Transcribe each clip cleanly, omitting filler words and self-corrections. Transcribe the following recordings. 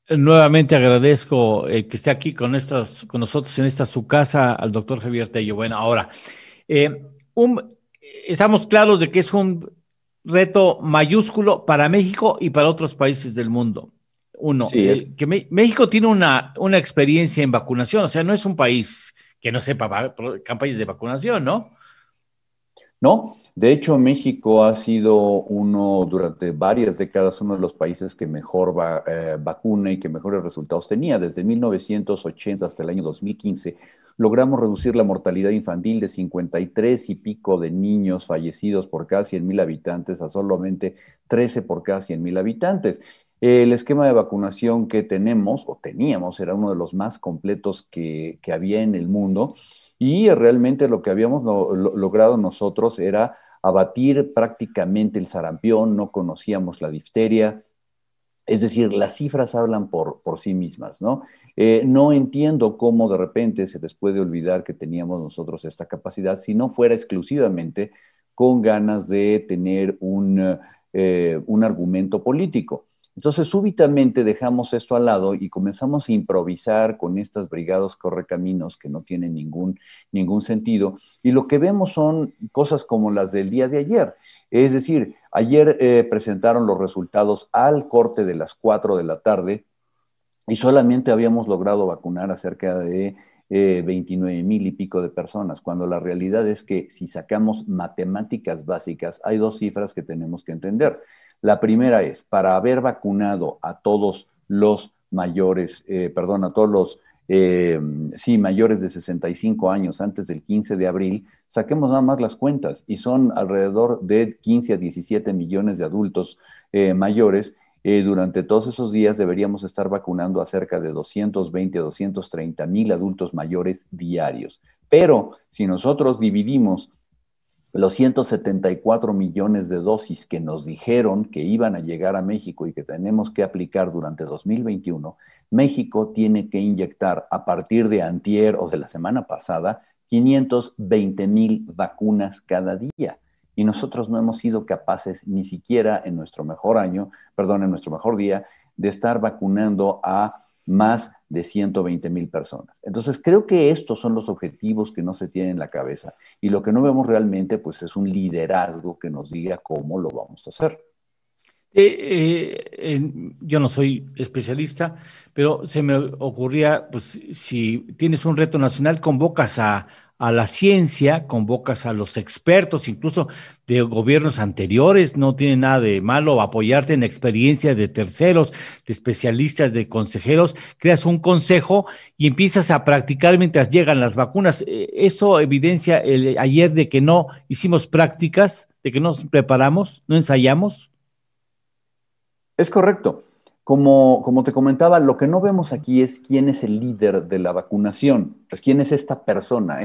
Nuevamente agradezco que esté aquí con nosotros en esta su casa al doctor Javier Tello. Bueno, ahora, eh, estamos claros de que es un reto mayúsculo para México y para otros países del mundo. Uno, Sí, es, México tiene una experiencia en vacunación, o sea, no es un país que no sepa campañas de vacunación, ¿no? ¿no? De hecho, México ha sido durante varias décadas, uno de los países que mejor vacuna y que mejores resultados tenía. Desde 1980 hasta el año 2015, logramos reducir la mortalidad infantil de 53 y pico de niños fallecidos por cada 100,000 habitantes a solamente 13 por cada 100,000 habitantes. El esquema de vacunación que tenemos o teníamos era uno de los más completos que había en el mundo. Y realmente lo que habíamos logrado nosotros era abatir prácticamente el sarampión, no conocíamos la difteria, es decir, las cifras hablan por sí mismas, ¿no? No entiendo cómo de repente se les puede olvidar que teníamos nosotros esta capacidad si no fuera exclusivamente con ganas de tener un argumento político. Entonces, súbitamente dejamos esto al lado y comenzamos a improvisar con estas brigadas correcaminos que no tienen ningún sentido. Y lo que vemos son cosas como las del día de ayer. Es decir, ayer presentaron los resultados al corte de las 4 de la tarde y solamente habíamos logrado vacunar a cerca de 29,000 y pico de personas, cuando la realidad es que si sacamos matemáticas básicas, hay dos cifras que tenemos que entender. La primera es, para haber vacunado a todos los mayores, perdón, a todos los, eh, sí, mayores de 65 años antes del 15 de abril, saquemos nada más las cuentas y son alrededor de 15 a 17 millones de adultos mayores. Durante todos esos días deberíamos estar vacunando a cerca de 220 a 230,000 adultos mayores diarios. Pero si nosotros dividimos los 174 millones de dosis que nos dijeron que iban a llegar a México y que tenemos que aplicar durante 2021, México tiene que inyectar a partir de antier o de la semana pasada 520,000 vacunas cada día. Y nosotros no hemos sido capaces ni siquiera en nuestro mejor año, perdón, en nuestro mejor día, de estar vacunando a más de 120,000 personas. Entonces, creo que estos son los objetivos que no se tienen en la cabeza y lo que no vemos realmente, pues es un liderazgo que nos diga cómo lo vamos a hacer. Yo no soy especialista, pero se me ocurría, pues, si tienes un reto nacional, convocas a la ciencia, convocas a los expertos, incluso de gobiernos anteriores, no tiene nada de malo apoyarte en experiencia de terceros, de especialistas, de consejeros, creas un consejo y empiezas a practicar mientras llegan las vacunas. Eso evidencia ayer de que no hicimos prácticas, de que no nos preparamos, no ensayamos. Es correcto. Como te comentaba, lo que no vemos aquí es quién es el líder de la vacunación, pues quién es esta persona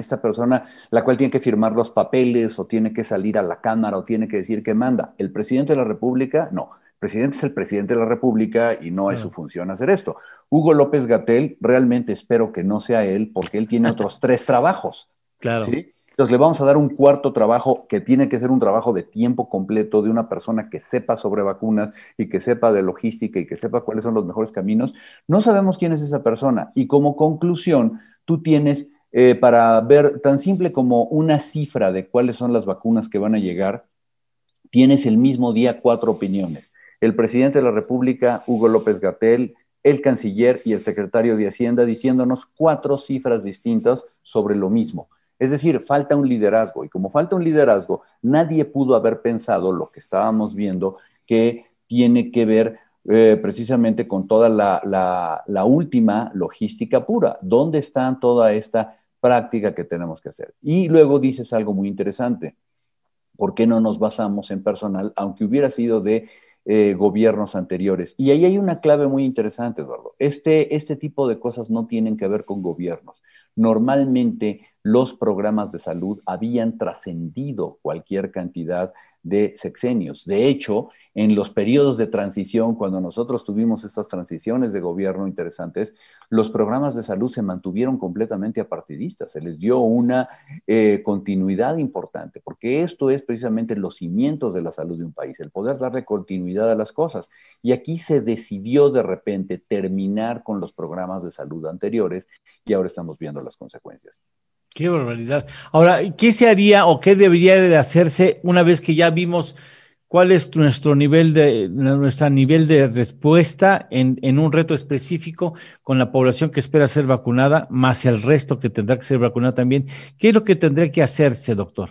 la cual tiene que firmar los papeles o tiene que salir a la Cámara o tiene que decir qué manda. ¿El presidente de la República? No, el presidente es el presidente de la República y no es su Claro. función hacer esto. Hugo López Gatell, realmente espero que no sea él porque él tiene otros tres trabajos. Claro. ¿Sí? Entonces le vamos a dar un cuarto trabajo que tiene que ser un trabajo de tiempo completo de una persona que sepa sobre vacunas y que sepa de logística y que sepa cuáles son los mejores caminos. No sabemos quién es esa persona y como conclusión, tú tienes para ver tan simple como una cifra de cuáles son las vacunas que van a llegar, tienes el mismo día cuatro opiniones. El presidente de la República, Hugo López Gatell, el canciller y el secretario de Hacienda diciéndonos cuatro cifras distintas sobre lo mismo. Es decir, falta un liderazgo y como falta un liderazgo, nadie pudo haber pensado lo que estábamos viendo que tiene que ver precisamente con toda la última logística pura. ¿Dónde está toda esta práctica que tenemos que hacer? Y luego dices algo muy interesante. ¿Por qué no nos basamos en personal, aunque hubiera sido de gobiernos anteriores? Y ahí hay una clave muy interesante, Eduardo. Este tipo de cosas no tienen que ver con gobiernos. Normalmente los programas de salud habían trascendido cualquier cantidad de sexenios. De hecho, en los periodos de transición, cuando nosotros tuvimos estas transiciones de gobierno interesantes, los programas de salud se mantuvieron completamente apartidistas, se les dio una continuidad importante, porque esto es precisamente los cimientos de la salud de un país, el poder darle continuidad a las cosas. Y aquí se decidió de repente terminar con los programas de salud anteriores y ahora estamos viendo las consecuencias. Qué barbaridad. Ahora, ¿qué se haría o qué debería de hacerse una vez que ya vimos cuál es nuestro nivel de respuesta en un reto específico con la población que espera ser vacunada, más el resto que tendrá que ser vacunada también? ¿Qué es lo que tendría que hacerse, doctor?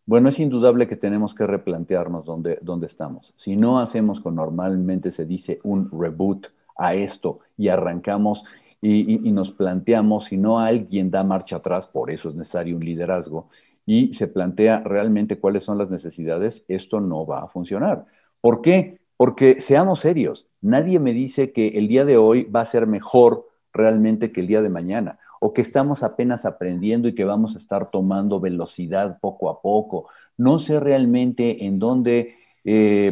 Bueno, es indudable que tenemos que replantearnos dónde estamos. Si no hacemos con normalmente se dice un reboot a esto y arrancamos y nos planteamos, si no alguien da marcha atrás, por eso es necesario un liderazgo, y se plantea realmente cuáles son las necesidades, esto no va a funcionar. ¿Por qué? Porque seamos serios, nadie me dice que el día de hoy va a ser mejor realmente que el día de mañana o que estamos apenas aprendiendo y que vamos a estar tomando velocidad poco a poco. No sé realmente en dónde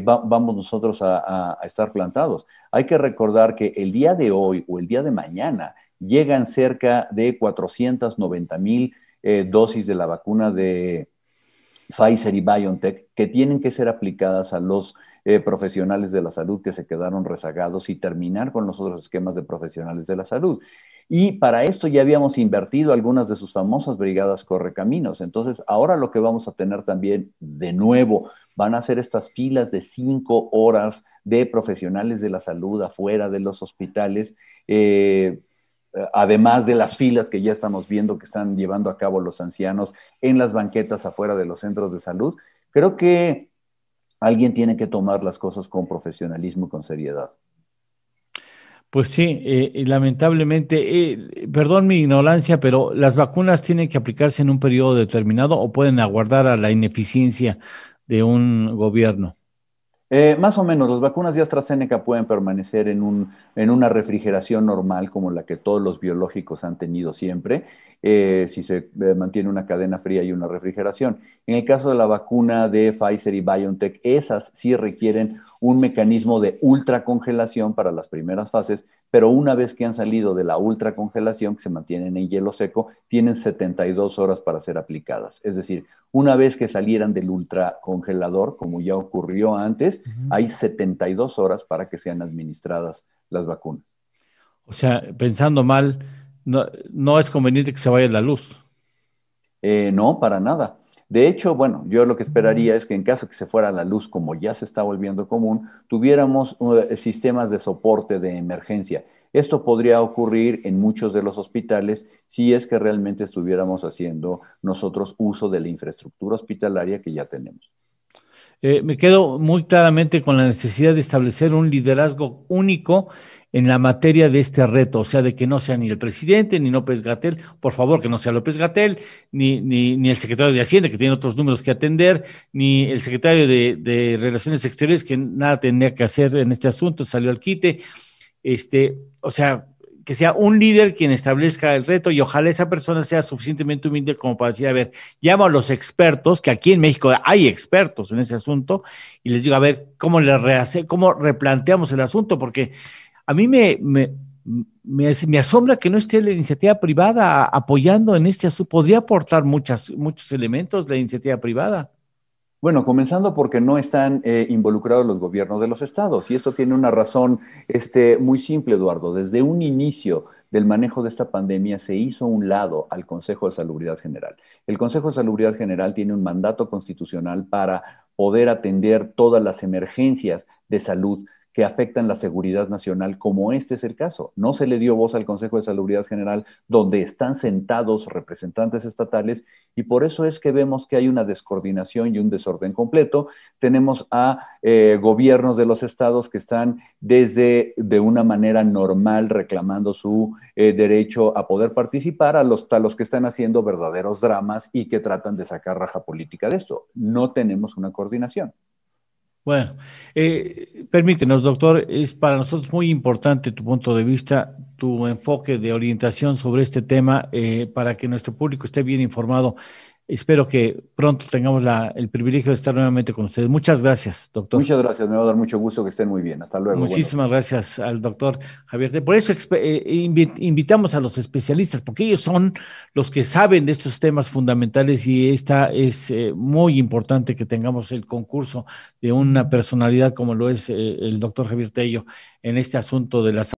vamos nosotros a estar plantados. Hay que recordar que el día de hoy o el día de mañana llegan cerca de 490,000 dosis de la vacuna de Pfizer y BioNTech que tienen que ser aplicadas a los profesionales de la salud que se quedaron rezagados y terminar con los otros esquemas de profesionales de la salud. Y para esto ya habíamos invertido algunas de sus famosas brigadas correcaminos. Entonces, ahora lo que vamos a tener también de nuevo van a ser estas filas de 5 horas de profesionales de la salud afuera de los hospitales, además de las filas que ya estamos viendo que están llevando a cabo los ancianos en las banquetas afuera de los centros de salud. Creo que alguien tiene que tomar las cosas con profesionalismo y con seriedad. Pues sí, lamentablemente, perdón mi ignorancia, pero ¿las vacunas tienen que aplicarse en un periodo determinado o pueden aguardar a la ineficiencia de un gobierno? Más o menos, las vacunas de AstraZeneca pueden permanecer en una refrigeración normal como la que todos los biológicos han tenido siempre, si se mantiene una cadena fría y una refrigeración. En el caso de la vacuna de Pfizer y BioNTech, esas sí requieren un mecanismo de ultracongelación para las primeras fases, pero una vez que han salido de la ultracongelación, que se mantienen en hielo seco, tienen 72 horas para ser aplicadas. Es decir, una vez que salieran del ultracongelador, como ya ocurrió antes, Ujú. hay 72 horas para que sean administradas las vacunas. O sea, pensando mal, no, no es conveniente que se vaya la luz. No, para nada. De hecho, bueno, yo lo que esperaría es que en caso que se fuera la luz, como ya se está volviendo común, tuviéramos sistemas de soporte de emergencia. Esto podría ocurrir en muchos de los hospitales si es que realmente estuviéramos haciendo nosotros uso de la infraestructura hospitalaria que ya tenemos. Me quedo muy claramente con la necesidad de establecer un liderazgo único en la materia de este reto, o sea, de que no sea ni el presidente ni López Gatell, por favor, que no sea López Gatell, ni el secretario de Hacienda, que tiene otros números que atender, ni el secretario de Relaciones Exteriores, que nada tenía que hacer en este asunto, salió al quite. O sea, que sea un líder quien establezca el reto y ojalá esa persona sea suficientemente humilde como para decir, a ver, llamo a los expertos, que aquí en México hay expertos en ese asunto, y les digo, a ver, cómo replanteamos el asunto, porque a mí me asombra que no esté la iniciativa privada apoyando en este asunto. Podría aportar muchos elementos la iniciativa privada. Bueno, comenzando porque no están involucrados los gobiernos de los estados. Y esto tiene una razón muy simple, Eduardo. Desde un inicio del manejo de esta pandemia se hizo un lado al Consejo de Salubridad General. El Consejo de Salubridad General tiene un mandato constitucional para poder atender todas las emergencias de salud que afectan la seguridad nacional, como este es el caso. No se le dio voz al Consejo de Salubridad General, donde están sentados representantes estatales y por eso es que vemos que hay una descoordinación y un desorden completo. Tenemos a gobiernos de los estados que están desde de una manera normal reclamando su derecho a poder participar a los que están haciendo verdaderos dramas y que tratan de sacar raja política de esto. No tenemos una coordinación. Bueno, permítenos, doctor, es para nosotros muy importante tu punto de vista, tu enfoque de orientación sobre este tema, para que nuestro público esté bien informado. espero que pronto tengamos el privilegio de estar nuevamente con ustedes. Muchas gracias, doctor. Muchas gracias, me va a dar mucho gusto que estén muy bien. Hasta luego, buenos Muchísimas días. gracias al doctor Javier. Por eso invitamos a los especialistas, porque ellos son los que saben de estos temas fundamentales y esta es muy importante que tengamos el concurso de una personalidad como lo es el doctor Javier Tello en este asunto de la